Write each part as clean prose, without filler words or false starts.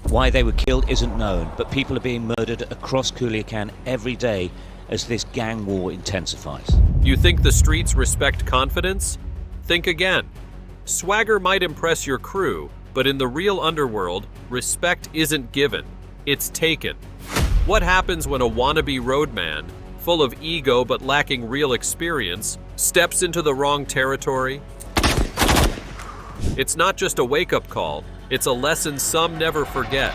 Why they were killed isn't known, but people are being murdered across Culiacan every day as this gang war intensifies. You think the streets respect confidence? Think again. Swagger might impress your crew, but in the real underworld, respect isn't given, it's taken. What happens when a wannabe roadman, full of ego but lacking real experience, steps into the wrong territory? It's not just a wake-up call, it's a lesson some never forget.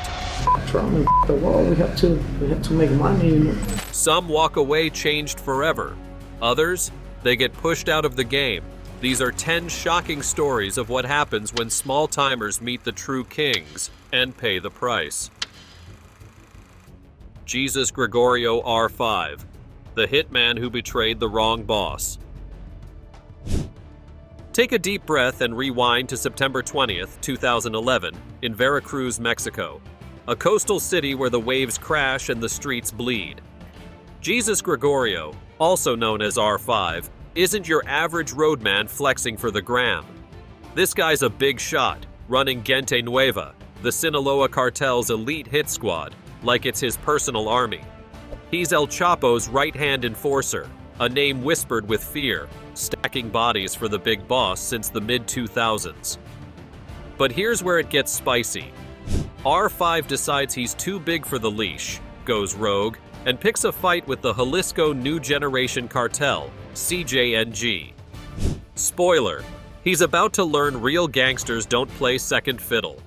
From the wall, we have to make money, you know. Some walk away changed forever. Others, they get pushed out of the game. These are 10 shocking stories of what happens when small-timers meet the true kings and pay the price. Jesus Gregorio R5, the hitman who betrayed the wrong boss. Take a deep breath and rewind to September 20th, 2011, in Veracruz, Mexico, a coastal city where the waves crash and the streets bleed. Jesus Gregorio, also known as R5, isn't your average roadman flexing for the gram. This guy's a big shot, running Gente Nueva, the Sinaloa cartel's elite hit squad, like it's his personal army. He's El Chapo's right-hand enforcer, a name whispered with fear, stacking bodies for the big boss since the mid-2000s. But here's where it gets spicy. R5 decides he's too big for the leash, goes rogue, and picks a fight with the Jalisco New Generation Cartel, CJNG. Spoiler, he's about to learn real gangsters don't play second fiddle.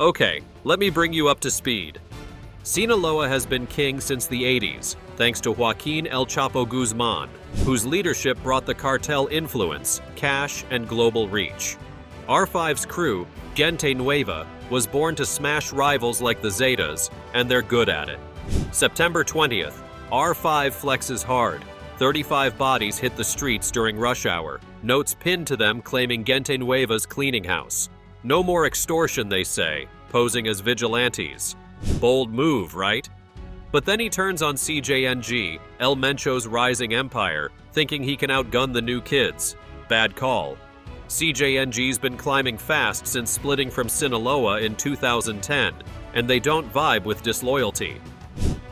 Okay, let me bring you up to speed. Sinaloa has been king since the 80s, thanks to Joaquin El Chapo Guzman, whose leadership brought the cartel influence, cash, and global reach. R5's crew, Gente Nueva, was born to smash rivals like the Zetas, and they're good at it. September 20th, R5 flexes hard. 35 bodies hit the streets during rush hour, notes pinned to them claiming Gente Nueva's cleaning house. No more extortion, they say, posing as vigilantes. Bold move, right? But then he turns on CJNG, El Mencho's rising empire, thinking he can outgun the new kids. Bad call. CJNG's been climbing fast since splitting from Sinaloa in 2010, and they don't vibe with disloyalty.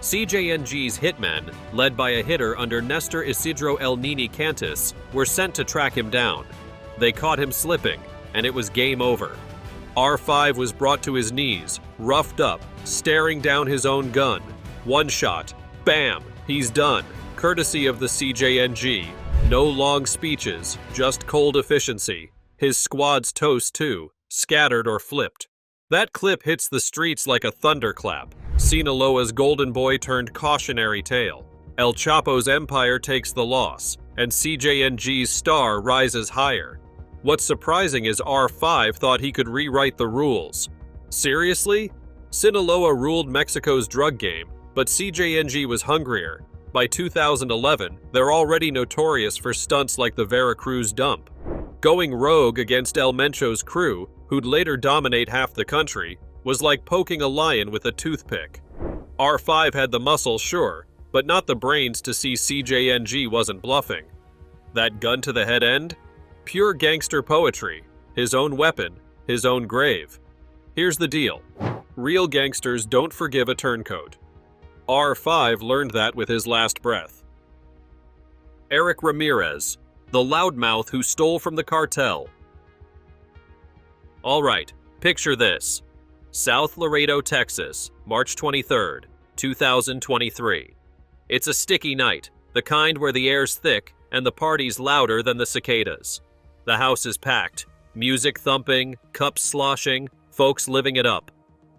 CJNG's hitmen, led by a hitter under Nestor Isidro El Nini Cantis, were sent to track him down. They caught him slipping, and it was game over. R5 was brought to his knees, roughed up, staring down his own gun. One shot, bam, he's done, courtesy of the CJNG. No long speeches, just cold efficiency. His squad's toast too, scattered or flipped. That clip hits the streets like a thunderclap. Sinaloa's golden boy turned cautionary tale. El Chapo's empire takes the loss, and CJNG's star rises higher. What's surprising is R5 thought he could rewrite the rules. Seriously? Sinaloa ruled Mexico's drug game, but CJNG was hungrier. By 2011, they're already notorious for stunts like the Veracruz dump. Going rogue against El Mencho's crew, who'd later dominate half the country, was like poking a lion with a toothpick. R5 had the muscle, sure, but not the brains to see CJNG wasn't bluffing. That gun to the head end? Pure gangster poetry. His own weapon, his own grave. Here's the deal. Real gangsters don't forgive a turncoat. R5 learned that with his last breath. Eric Ramirez, the loudmouth who stole from the cartel. All right, picture this. South Laredo, Texas, March 23rd, 2023. It's a sticky night, the kind where the air's thick and the party's louder than the cicadas. The house is packed, music thumping, cups sloshing, folks living it up.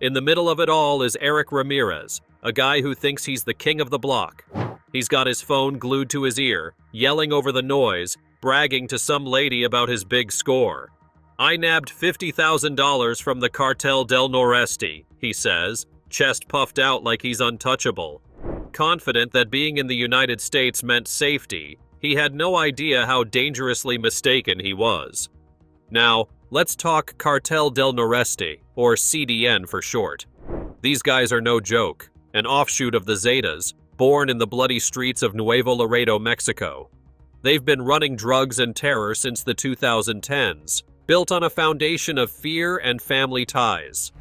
In the middle of it all is Eric Ramirez, a guy who thinks he's the king of the block. He's got his phone glued to his ear, yelling over the noise, bragging to some lady about his big score. I nabbed $50,000 from the Cartel del Noreste, he says, chest puffed out like he's untouchable. Confident that being in the United States meant safety, he had no idea how dangerously mistaken he was. Now, let's talk Cartel del Noreste, or CDN for short. These guys are no joke, an offshoot of the Zetas, born in the bloody streets of Nuevo Laredo, Mexico. They've been running drugs and terror since the 2010s, built on a foundation of fear and family ties.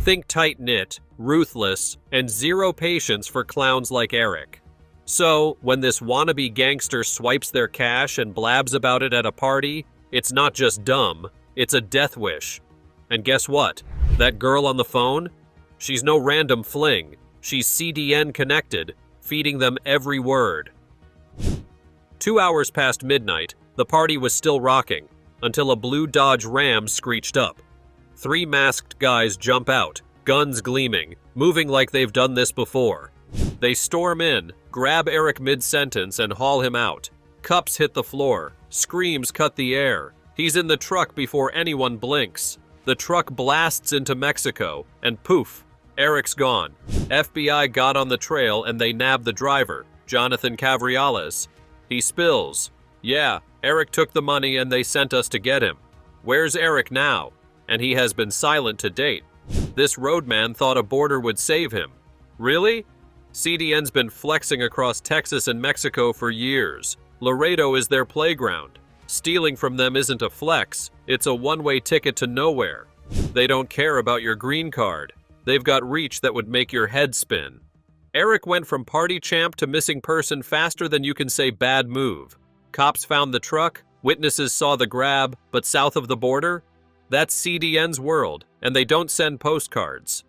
Think tight-knit, ruthless, and zero patience for clowns like Eric. So, when this wannabe gangster swipes their cash and blabs about it at a party, it's not just dumb, it's a death wish. And guess what? That girl on the phone? She's no random fling. She's CDN connected, feeding them every word. 2 hours past midnight, the party was still rocking, until a blue Dodge Ram screeched up. 3 masked guys jump out, guns gleaming, moving like they've done this before. They storm in, grab Eric mid-sentence and haul him out. Cups hit the floor, screams cut the air. He's in the truck before anyone blinks. The truck blasts into Mexico, and poof, Eric's gone. FBI got on the trail and they nabbed the driver, Jonathan Cavriales. He spills. Yeah, Eric took the money and they sent us to get him. Where's Eric now? And he has been silent to date. This roadman thought a border would save him. Really? CDN's been flexing across Texas and Mexico for years. Laredo is their playground. Stealing from them isn't a flex, it's a one-way ticket to nowhere. They don't care about your green card. They've got reach that would make your head spin. Eric went from party champ to missing person faster than you can say bad move. Cops found the truck, witnesses saw the grab, but south of the border? That's CDN's world, and they don't send postcards.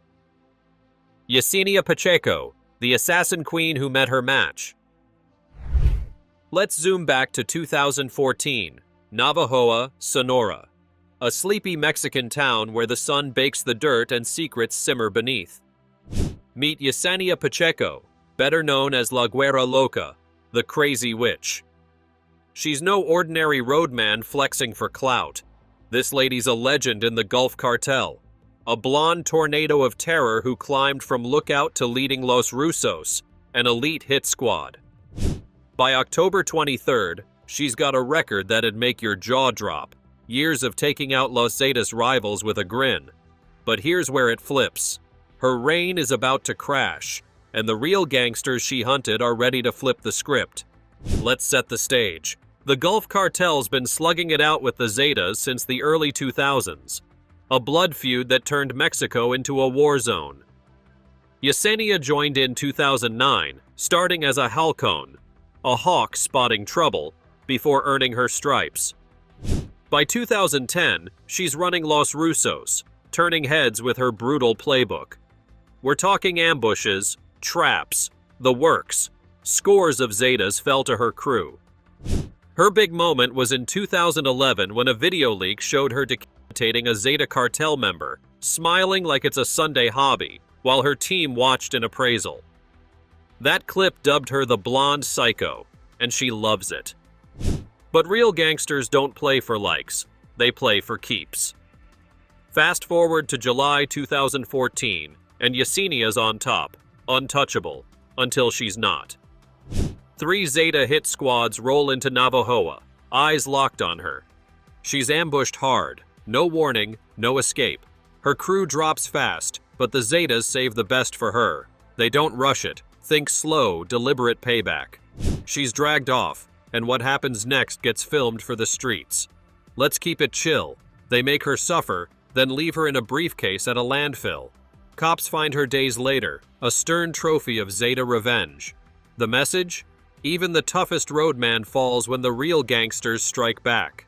Yesenia Pacheco, the assassin queen who met her match. Let's zoom back to 2014, Navajoa, Sonora, a sleepy Mexican town where the sun bakes the dirt and secrets simmer beneath. Meet Yesenia Pacheco, better known as La Güera Loca, the crazy witch. She's no ordinary roadman flexing for clout. This lady's a legend in the Gulf Cartel, a blonde tornado of terror who climbed from lookout to leading Los Rusos, an elite hit squad. By October 23rd, she's got a record that'd make your jaw drop. Years of taking out Los Zetas rivals with a grin. But here's where it flips. Her reign is about to crash, and the real gangsters she hunted are ready to flip the script. Let's set the stage. The Gulf Cartel's been slugging it out with the Zetas since the early 2000s. A blood feud that turned Mexico into a war zone. Yesenia joined in 2009, starting as a halcon, a hawk spotting trouble, before earning her stripes. By 2010, she's running Los Rusos, turning heads with her brutal playbook. We're talking ambushes, traps, the works. Scores of Zetas fell to her crew. Her big moment was in 2011 when a video leak showed her decapitating a Zeta cartel member, smiling like it's a Sunday hobby, while her team watched in appraisal. That clip dubbed her the blonde psycho, and she loves it. But real gangsters don't play for likes, they play for keeps. Fast forward to July 2014, and Yesenia's on top, untouchable, until she's not. 3 Zeta hit squads roll into Navajoa, eyes locked on her. She's ambushed hard, no warning, no escape. Her crew drops fast, but the Zetas save the best for her. They don't rush it, think slow, deliberate payback. She's dragged off, and what happens next gets filmed for the streets. Let's keep it chill. They make her suffer, then leave her in a briefcase at a landfill. Cops find her days later, a stern trophy of Zeta revenge. The message? Even the toughest roadman falls when the real gangsters strike back.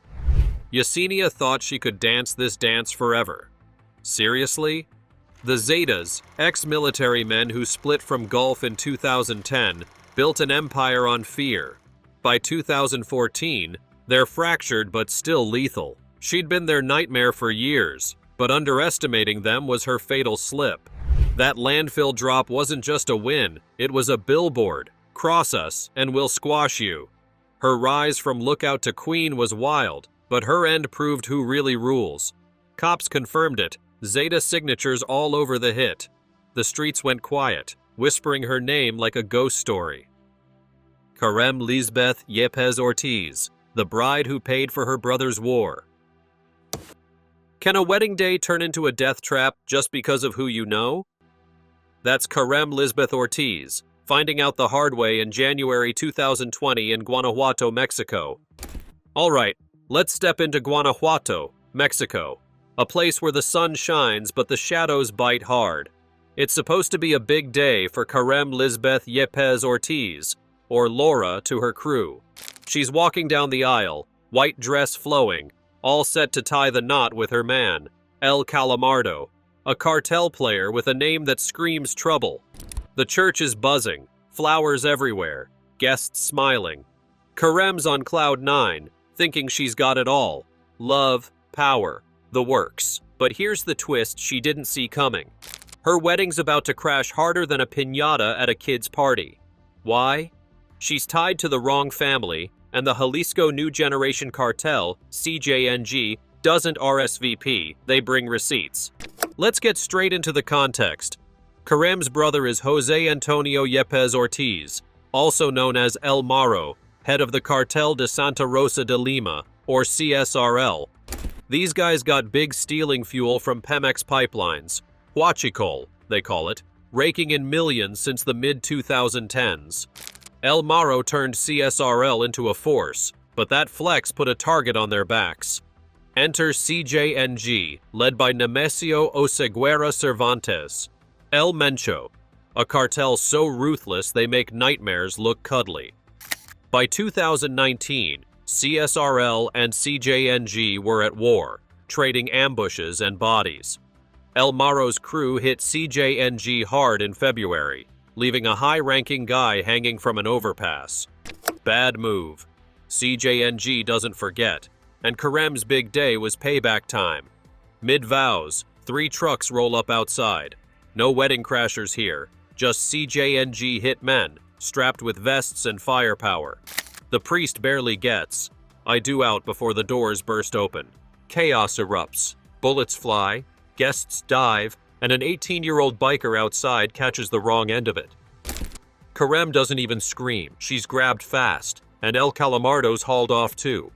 Yesenia thought she could dance this dance forever. Seriously? The Zetas, ex-military men who split from Gulf in 2010, built an empire on fear. By 2014, they're fractured but still lethal. She'd been their nightmare for years, but underestimating them was her fatal slip. That landfill drop wasn't just a win, it was a billboard. Cross us, and we'll squash you. Her rise from lookout to queen was wild, but her end proved who really rules. Cops confirmed it, Zeta signatures all over the hit. The streets went quiet, whispering her name like a ghost story. Karem Lisbeth Yepes Ortiz, the bride who paid for her brother's war. Can a wedding day turn into a death trap just because of who you know? That's Karem Lisbeth Ortiz, finding out the hard way in January 2020 in Guanajuato, Mexico. All right, let's step into Guanajuato, Mexico, a place where the sun shines but the shadows bite hard. It's supposed to be a big day for Karem Lisbeth Yepes Ortiz, or Laura to her crew. She's walking down the aisle, white dress flowing, all set to tie the knot with her man, El Calamardo, a cartel player with a name that screams trouble. The church is buzzing, flowers everywhere, guests smiling. Karem's on cloud 9, thinking she's got it all. Love, power, the works. But here's the twist she didn't see coming. Her wedding's about to crash harder than a piñata at a kid's party. Why? She's tied to the wrong family, and the Jalisco New Generation Cartel, CJNG, doesn't RSVP, they bring receipts. Let's get straight into the context. Karem's brother is Jose Antonio Yepes Ortiz, also known as El Maro, head of the Cartel de Santa Rosa de Lima, or CSRL. These guys got big stealing fuel from Pemex pipelines, huachicol, they call it, raking in millions since the mid-2010s. El Maro turned CSRL into a force, but that flex put a target on their backs. Enter CJNG, led by Nemesio Oseguera Cervantes. El Mencho, a cartel so ruthless they make nightmares look cuddly. By 2019, CSRL and CJNG were at war, trading ambushes and bodies. El Maro's crew hit CJNG hard in February, leaving a high-ranking guy hanging from an overpass. Bad move. CJNG doesn't forget, and Karem's big day was payback time. Mid-vows, 3 trucks roll up outside. No wedding crashers here, just CJNG hitmen, strapped with vests and firepower. The priest barely gets. I do out before the doors burst open. Chaos erupts. Bullets fly, guests dive, and an 18-year-old biker outside catches the wrong end of it. Karem doesn't even scream. She's grabbed fast, and El Calamardo's hauled off too.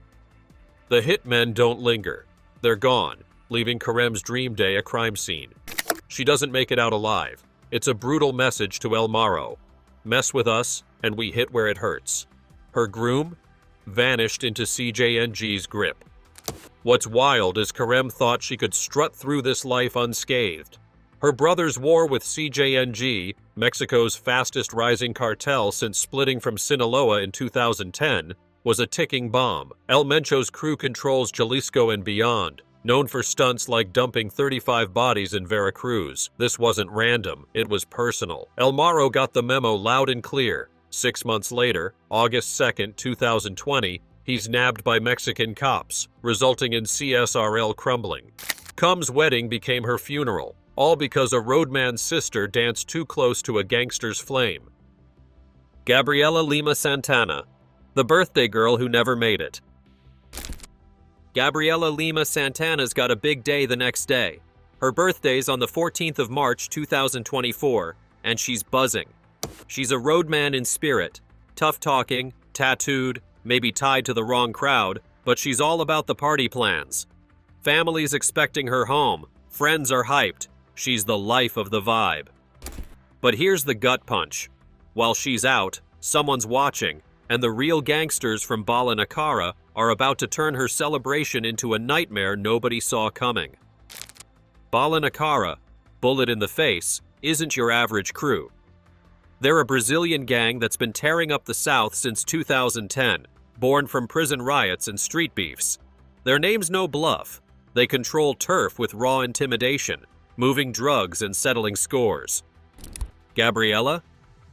The hitmen don't linger. They're gone, leaving Karem's dream day a crime scene. She doesn't make it out alive. It's a brutal message to El Maro. Mess with us, and we hit where it hurts. Her groom? Vanished into CJNG's grip. What's wild is Karem thought she could strut through this life unscathed. Her brother's war with CJNG, Mexico's fastest rising cartel since splitting from Sinaloa in 2010, was a ticking bomb. El Mencho's crew controls Jalisco and beyond, known for stunts like dumping 35 bodies in Veracruz. This wasn't random, it was personal. El Maro got the memo loud and clear. 6 months later, August 2nd, 2020, he's nabbed by Mexican cops, resulting in CSRL crumbling. Cum's wedding became her funeral, all because a roadman's sister danced too close to a gangster's flame. Gabriela Lima Santana, the birthday girl who never made it. Gabriela Lima Santana's got a big day the next day. Her birthday's on the 14th of March, 2024, and she's buzzing. She's a roadman in spirit, tough-talking, tattooed, maybe tied to the wrong crowd, but she's all about the party plans. Family's expecting her home, friends are hyped, she's the life of the vibe. But here's the gut punch. While she's out, someone's watching, and the real gangsters from Bala Nakara are about to turn her celebration into a nightmare nobody saw coming. Bala Nakara, bullet in the face, isn't your average crew. They're a Brazilian gang that's been tearing up the South since 2010, born from prison riots and street beefs. Their name's no bluff. They control turf with raw intimidation, moving drugs and settling scores. Gabriela?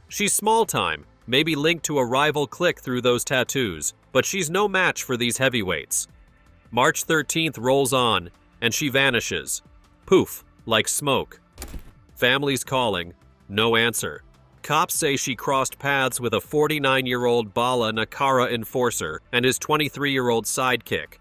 She's small-time, maybe linked to a rival clique through those tattoos, but she's no match for these heavyweights. March 13th rolls on, and she vanishes. Poof, like smoke. Family's calling, no answer. Cops say she crossed paths with a 49-year-old Bala Nakara enforcer and his 23-year-old sidekick.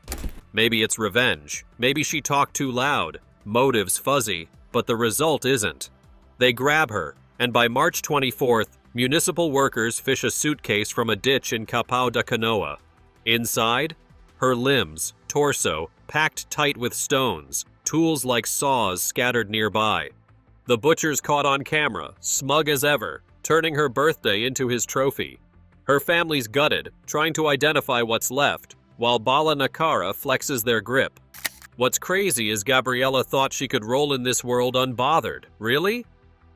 Maybe it's revenge. Maybe she talked too loud. Motive's fuzzy, but the result isn't. They grab her, and by March 24th, municipal workers fish a suitcase from a ditch in Capao da Canoa. Inside, her limbs, torso, packed tight with stones, tools like saws scattered nearby. The butcher's caught on camera, smug as ever, turning her birthday into his trophy. Her family's gutted, trying to identify what's left, while Bala Nakara flexes their grip. What's crazy is Gabriela thought she could roll in this world unbothered. Really?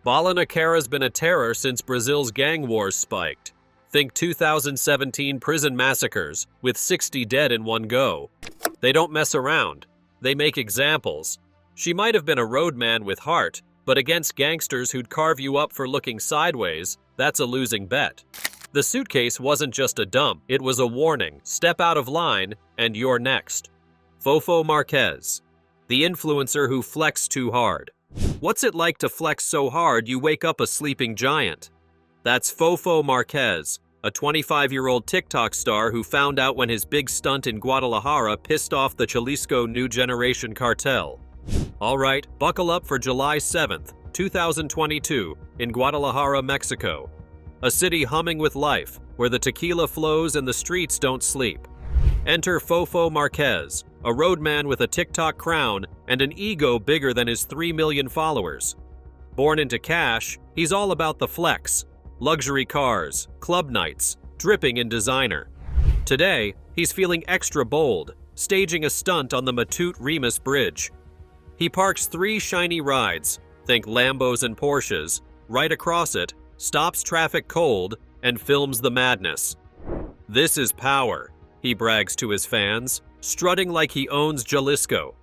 Bala Nakara's been a terror since Brazil's gang wars spiked. Think 2017 prison massacres, with 60 dead in one go. They don't mess around. They make examples. She might have been a roadman with heart, but against gangsters who'd carve you up for looking sideways, that's a losing bet. The suitcase wasn't just a dump, it was a warning. Step out of line, and you're next. Fofo Marquez, the influencer who flexed too hard. What's it like to flex so hard you wake up a sleeping giant? That's Fofo Marquez, a 25-year-old TikTok star who found out when his big stunt in Guadalajara pissed off the Jalisco New Generation cartel. Alright, buckle up for July 7th, 2022, in Guadalajara, Mexico. A city humming with life, where the tequila flows and the streets don't sleep. Enter Fofo Marquez, a roadman with a TikTok crown and an ego bigger than his 3 million followers. Born into cash, he's all about the flex. Luxury cars, club nights, dripping in designer. Today, he's feeling extra bold, staging a stunt on the Matute-Remus Bridge. He parks 3 shiny rides, think Lambos and Porsches, right across it, stops traffic cold, and films the madness. This is power, he brags to his fans, strutting like he owns Jalisco.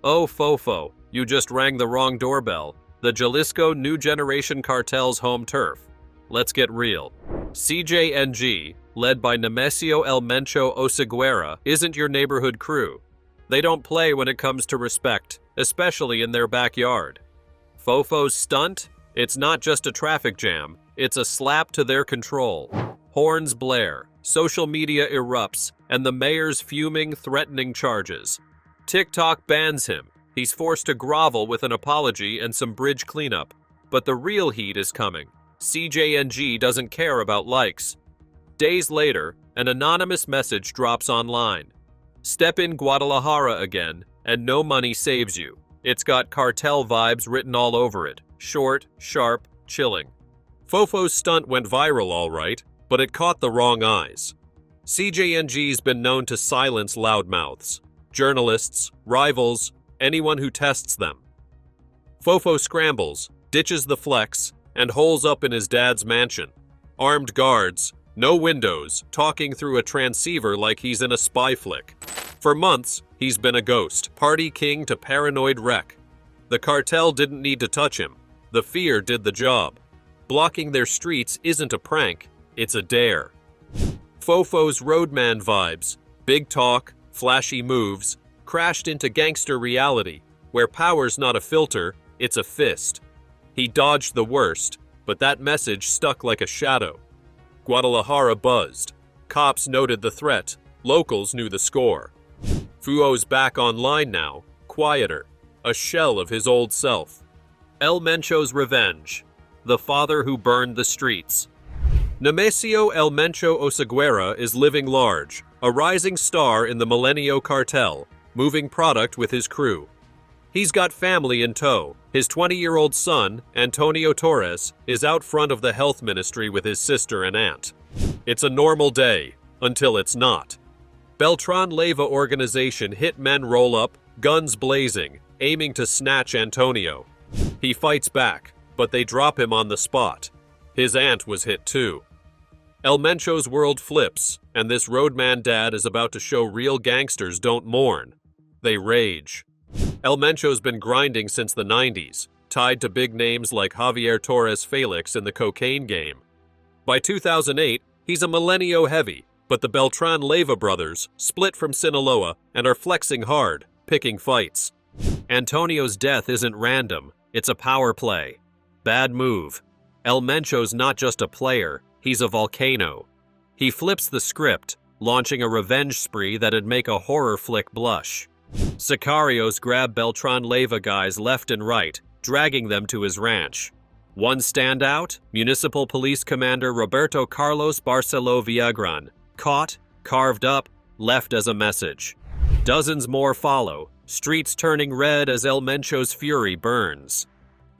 Oh Fofo, you just rang the wrong doorbell. The Jalisco New Generation cartel's home turf. Let's get real. CJNG, led by Nemesio El Mencho Oseguera, isn't your neighborhood crew. They don't play when it comes to respect, especially in their backyard. Fofo's stunt? It's not just a traffic jam, it's a slap to their control. Horns blare, social media erupts, and the mayor's fuming, threatening charges. TikTok bans him. He's forced to grovel with an apology and some bridge cleanup. But the real heat is coming. CJNG doesn't care about likes. Days later, an anonymous message drops online. Step in Guadalajara again, and no money saves you. It's got cartel vibes written all over it. Short, sharp, chilling. Fofo's stunt went viral all right, but it caught the wrong eyes. CJNG's been known to silence loudmouths. Journalists, rivals, anyone who tests them. Fofo scrambles, ditches the flex, and holes up in his dad's mansion. Armed guards, no windows, talking through a transceiver like he's in a spy flick. For months, he's been a ghost, party king to paranoid wreck. The cartel didn't need to touch him. The fear did the job. Blocking their streets isn't a prank, it's a dare. Fofo's roadman vibes, big talk, flashy moves, crashed into gangster reality, where power's not a filter, it's a fist. He dodged the worst, but that message stuck like a shadow. Guadalajara buzzed. Cops noted the threat. Locals knew the score. Fuo's back online now, quieter, a shell of his old self. El Mencho's revenge, the father who burned the streets. Nemesio El Mencho Oseguera is living large, a rising star in the Milenio cartel, moving product with his crew. He's got family in tow. His 20-year-old son, Antonio Torres, is out front of the health ministry with his sister and aunt. It's a normal day, until it's not. Beltran Leyva organization hitmen roll up, guns blazing, aiming to snatch Antonio. He fights back, but they drop him on the spot. His aunt was hit too. El Mencho's world flips, and this roadman dad is about to show real gangsters don't mourn. They rage. El Mencho's been grinding since the 90s, tied to big names like Javier Torres Felix in the cocaine game. By 2008, he's a Milenio heavy, but the Beltran Leyva brothers split from Sinaloa and are flexing hard, picking fights. Antonio's death isn't random, it's a power play. Bad move. El Mencho's not just a player, he's a volcano. He flips the script, launching a revenge spree that'd make a horror flick blush. Sicarios grab Beltran Leyva guys left and right, dragging them to his ranch. One standout, Municipal Police Commander Roberto Carlos Barcelo Villagran, caught, carved up, left as a message. Dozens more follow, streets turning red as El Mencho's fury burns.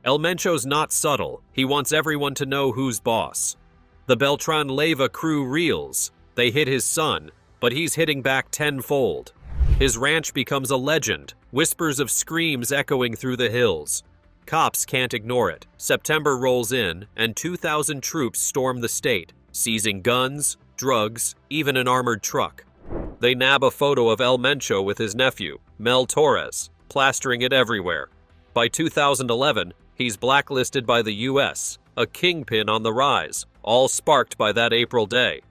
El Mencho's not subtle, he wants everyone to know who's boss. The Beltran Leyva crew reels. They hit his son, but he's hitting back tenfold. His ranch becomes a legend, whispers of screams echoing through the hills. Cops can't ignore it. September rolls in, and 2,000 troops storm the state, seizing guns, drugs, even an armored truck. They nab a photo of El Mencho with his nephew, Mel Torres, plastering it everywhere. By 2011, he's blacklisted by the US, a kingpin on the rise, all sparked by that April day.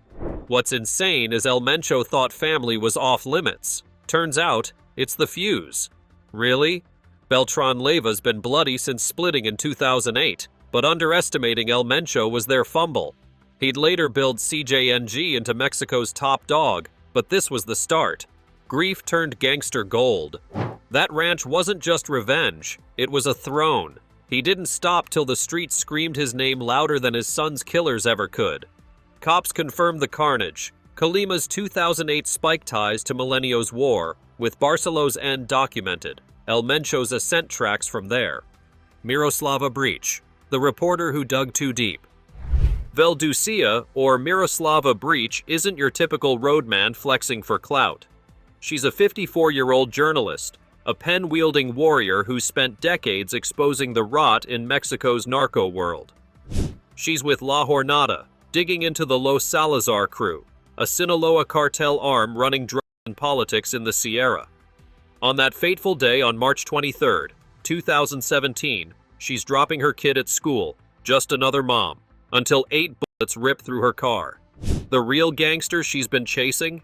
What's insane is El Mencho thought family was off limits. Turns out, it's the fuse. Really? Beltran Leyva's been bloody since splitting in 2008, but underestimating El Mencho was their fumble. He'd later build CJNG into Mexico's top dog, but this was the start. Grief turned gangster gold. That ranch wasn't just revenge, it was a throne. He didn't stop till the streets screamed his name louder than his son's killers ever could. Cops confirmed the carnage. Kalima's 2008 spike ties to Milenio's war, with Barcelo's end documented. El Mencho's ascent tracks from there. Miroslava Breach, the reporter who dug too deep. Velducia, or Miroslava Breach, isn't your typical roadman flexing for clout. She's a 54-year-old journalist, a pen-wielding warrior who spent decades exposing the rot in Mexico's narco world. She's with La Jornada, digging into the Los Salazar crew, a Sinaloa cartel arm running drugs and politics in the Sierra. On that fateful day on March 23, 2017, she's dropping her kid at school, just another mom, until 8 bullets rip through her car. The real gangster she's been chasing?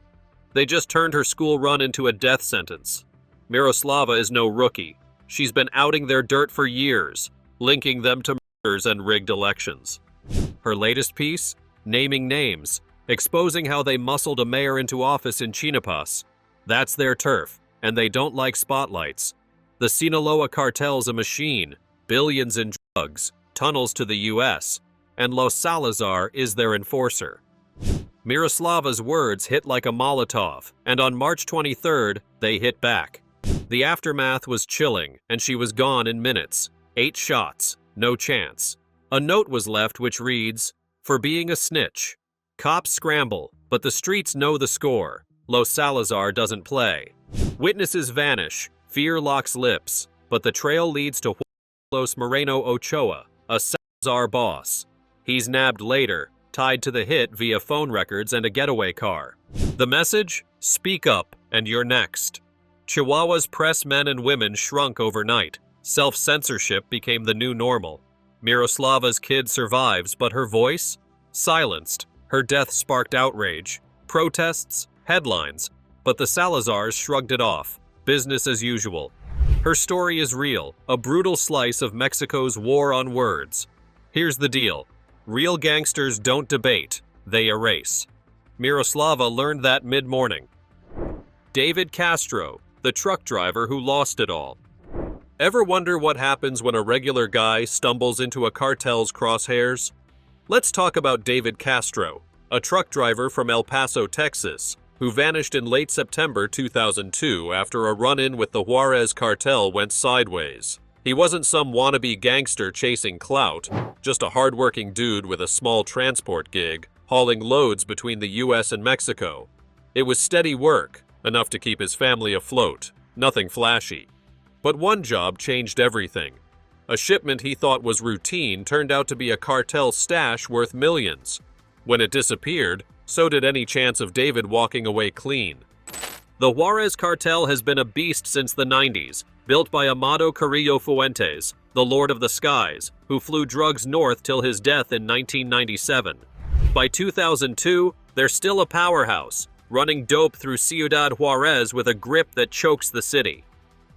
They just turned her school run into a death sentence. Miroslava is no rookie. She's been outing their dirt for years, linking them to murders and rigged elections. Her latest piece? Naming names, exposing how they muscled a mayor into office in Chiapas. That's their turf, and they don't like spotlights. The Sinaloa cartel's a machine, billions in drugs, tunnels to the US, and Los Salazar is their enforcer. Miroslava's words hit like a Molotov, and on March 23rd, they hit back. The aftermath was chilling, and she was gone in minutes. 8 shots, no chance. A note was left which reads, "For being a snitch. Cops scramble, but the streets know the score. Los Salazar doesn't play. Witnesses vanish, fear locks lips, but the trail leads to Los Moreno Ochoa, a Salazar boss. He's nabbed later, tied to the hit via phone records and a getaway car. The message? Speak up, and you're next." Chihuahua's press men and women shrunk overnight. Self-censorship became the new normal. Miroslava's kid survives, but her voice? Silenced. Her death sparked outrage, protests, headlines, but the Salazars shrugged it off. Business as usual. Her story is real, a brutal slice of Mexico's war on words. Here's the deal. Real gangsters don't debate, they erase. Miroslava learned that mid-morning. David Castro, the truck driver who lost it all. Ever wonder what happens when a regular guy stumbles into a cartel's crosshairs? Let's talk about David Castro, a truck driver from El Paso, Texas, who vanished in late September 2002 after a run-in with the Juarez cartel went sideways. He wasn't some wannabe gangster chasing clout, just a hardworking dude with a small transport gig, hauling loads between the US and Mexico. It was steady work, enough to keep his family afloat, nothing flashy. But one job changed everything. A shipment he thought was routine turned out to be a cartel stash worth millions. When it disappeared, so did any chance of David walking away clean. The Juarez cartel has been a beast since the 90s, built by Amado Carrillo Fuentes, the Lord of the Skies, who flew drugs north till his death in 1997. By 2002, they're still a powerhouse, running dope through Ciudad Juarez with a grip that chokes the city.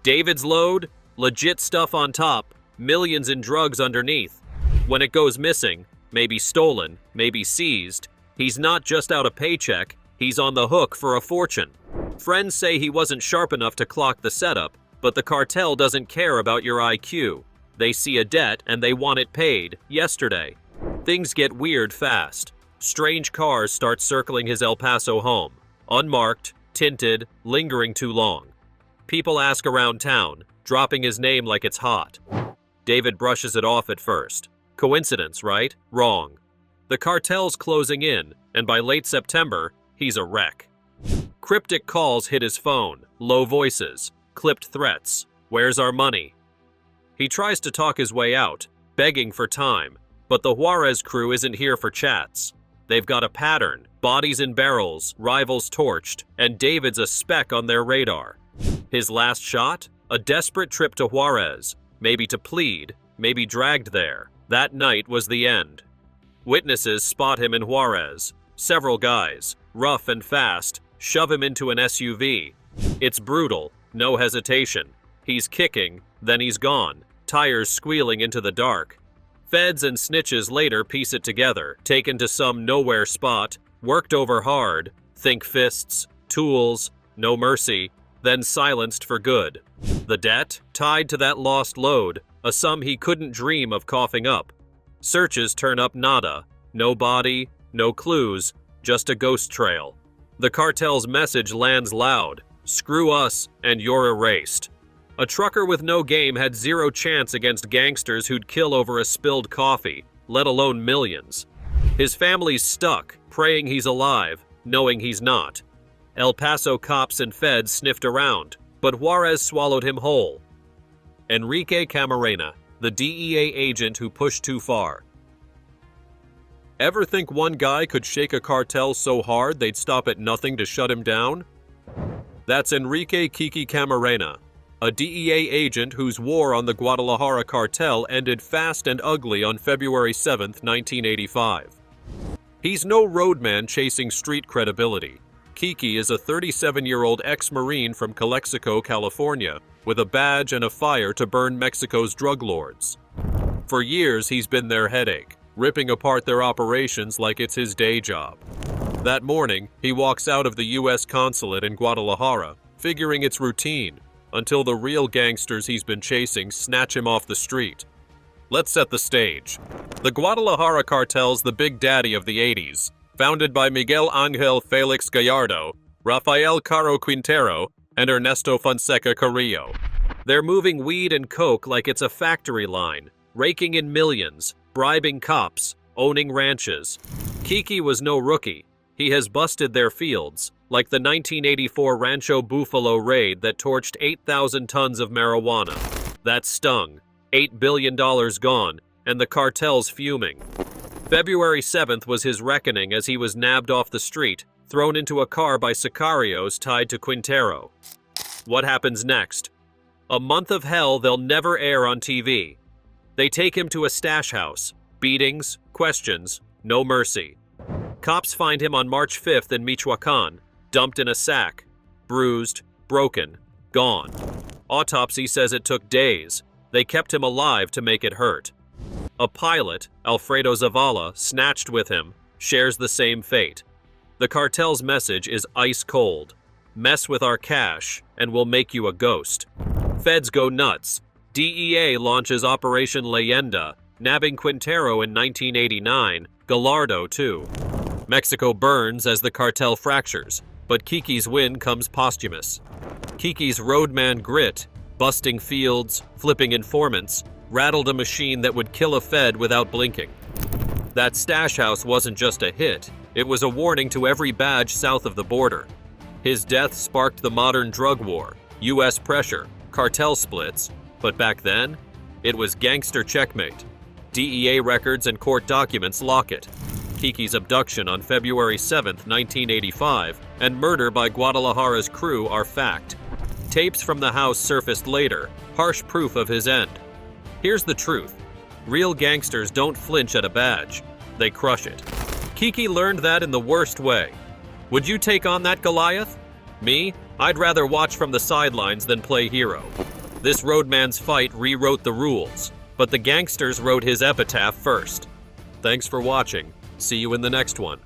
David's load? Legit stuff on top, millions in drugs underneath. When it goes missing, maybe stolen, maybe seized, he's not just out a paycheck, he's on the hook for a fortune. Friends say he wasn't sharp enough to clock the setup, but the cartel doesn't care about your IQ. They see a debt and they want it paid, yesterday. Things get weird fast. Strange cars start circling his El Paso home. Unmarked, tinted, lingering too long. People ask around town, dropping his name like it's hot. David brushes it off at first. Coincidence, right? Wrong. The cartel's closing in, and by late September, he's a wreck. Cryptic calls hit his phone. low voices, clipped threats. Where's our money? He tries to talk his way out, begging for time, but the Juarez crew isn't here for chats. They've got a pattern, bodies in barrels, rivals torched, and David's a speck on their radar. His last shot? A desperate trip to Juarez, maybe to plead, maybe dragged there. That night was the end. Witnesses spot him in Juarez. Several guys, rough and fast, shove him into an SUV. It's brutal, no hesitation. He's kicking, then he's gone, tires squealing into the dark. Feds and snitches later piece it together, taken to some nowhere spot, worked over hard, think fists, tools, no mercy, then silenced for good. The debt? Tied to that lost load, a sum he couldn't dream of coughing up. Searches turn up nada, no body, no clues, just a ghost trail. The cartel's message lands loud, screw us and you're erased. A trucker with no game had zero chance against gangsters who'd kill over a spilled coffee, let alone millions. His family's stuck, praying he's alive, knowing he's not. El Paso cops and feds sniffed around, but Juarez swallowed him whole. Enrique Camarena, the DEA agent who pushed too far. Ever think one guy could shake a cartel so hard they'd stop at nothing to shut him down? That's Enrique Kiki Camarena, a DEA agent whose war on the Guadalajara cartel ended fast and ugly on February 7, 1985. He's no roadman chasing street credibility. Kiki is a 37-year-old ex-Marine from Calexico, California, with a badge and a fire to burn Mexico's drug lords. For years, he's been their headache, ripping apart their operations like it's his day job. That morning, he walks out of the U.S. consulate in Guadalajara, figuring it's routine, until the real gangsters he's been chasing snatch him off the street. Let's set the stage. The Guadalajara cartel's the big daddy of the 80s, founded by Miguel Ángel Félix Gallardo, Rafael Caro Quintero, and Ernesto Fonseca Carrillo. They're moving weed and coke like it's a factory line, raking in millions, bribing cops, owning ranches. Kiki was no rookie. He has busted their fields, like the 1984 Rancho Buffalo raid that torched 8,000 tons of marijuana. That stung. $8 billion gone, and the cartel's fuming. February 7th was his reckoning as he was nabbed off the street, thrown into a car by sicarios tied to Quintero. What happens next? A month of hell they'll never air on TV. They take him to a stash house. Beatings, questions, no mercy. Cops find him on March 5th in Michoacan, dumped in a sack, bruised, broken, gone. Autopsy says it took days. They kept him alive to make it hurt. A pilot, Alfredo Zavala, snatched with him, shares the same fate. The cartel's message is ice cold. Mess with our cash, and we'll make you a ghost. Feds go nuts. DEA launches Operation Leyenda, nabbing Quintero in 1989, Gallardo too. Mexico burns as the cartel fractures, but Kiki's win comes posthumous. Kiki's roadman grit, busting fields, flipping informants, rattled a machine that would kill a Fed without blinking. That stash house wasn't just a hit, it was a warning to every badge south of the border. His death sparked the modern drug war, US pressure, cartel splits, but back then, it was gangster checkmate. DEA records and court documents lock it. Kiki's abduction on February 7, 1985, and murder by Guadalajara's crew are fact. Tapes from the house surfaced later, harsh proof of his end. Here's the truth. Real gangsters don't flinch at a badge. They crush it. Kiki learned that in the worst way. Would you take on that Goliath? Me? I'd rather watch from the sidelines than play hero. This roadman's fight rewrote the rules, but the gangsters wrote his epitaph first. Thanks for watching. See you in the next one.